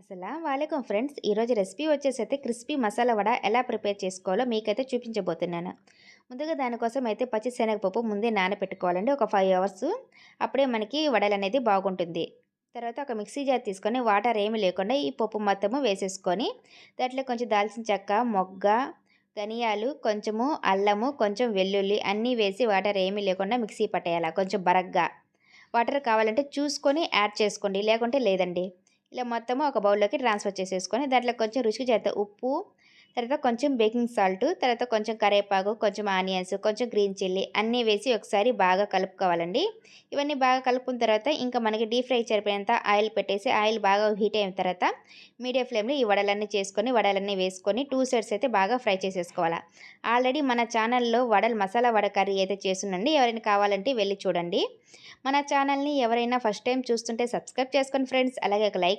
అస్సలాముఅలైకుం friends. ఈరోజు recipe వచ్చేసైతే crispy masala vada ఎలా prepare చేసుకోవాలో మీకైతే చూపించబోతున్నాను. ముందుగా దానికోసం అయితే పచ్చి శనగపప్పు ముందే నానబెట్టుకోవాలండి ఒక 5 అవర్స్. అప్పుడే మనకి వడలనేది బాగుంటుంది. తర్వాత ఒక మిక్సీ జార్ తీసుకొని వాటర్ ఏమీ లేకుండా ఈ పప్పు మొత్తము వేసేసుకొని దాంట్లో కొంచెం దాల్చిన చెక్క, మొగ్గ, ధనియాలు, కొంచెము అల్లము, కొంచెం వెల్లుల్లి అన్నీ వేసి వాటర్ ఏమీ లేకుండా మిక్సీ పట్టేయాలి. కొంచెం బరగ్గా వాటర్ కావాలంటే చూసుకొని యాడ్ చేసుకోండి, లేకుంటే లేదండి. ఇలా మొత్తము ఒక బౌల్లోకి ట్రాన్స్ఫర్ చేసేసుకొని దాంట్లో కొంచెం రుచికి చేత ఉప్పు, తర్వాత కొంచెం బేకింగ్ సాల్ట్, తర్వాత కొంచెం కరివేపాకు, కొంచెం ఆనియన్స్, కొంచెం గ్రీన్ చిల్లీ అన్నీ వేసి ఒకసారి బాగా కలుపుకోవాలండి. ఇవన్నీ బాగా కలుపుకున్న తర్వాత ఇంకా మనకి డీప్ ఫ్రై సరిపోయేంత ఆయిల్ పెట్టేసి ఆయిల్ బాగా హీట్ అయిన తర్వాత మీడియం ఫ్లేమ్లో ఈ వడలన్నీ చేసుకొని వడలన్నీ వేసుకొని 2 సైడ్స్ అయితే బాగా ఫ్రై చేసేసుకోవాలి. ఆల్రెడీ మన ఛానల్లో వడలు మసాలా వడ కర్రీ అయితే చేస్తున్నాండి. ఎవరైనా కావాలంటే వెళ్ళి చూడండి. మన ఛానల్ని ఎవరైనా ఫస్ట్ టైం చూస్తుంటే సబ్స్క్రైబ్ చేసుకోండి ఫ్రెండ్స్. అలాగే ఒక లైక్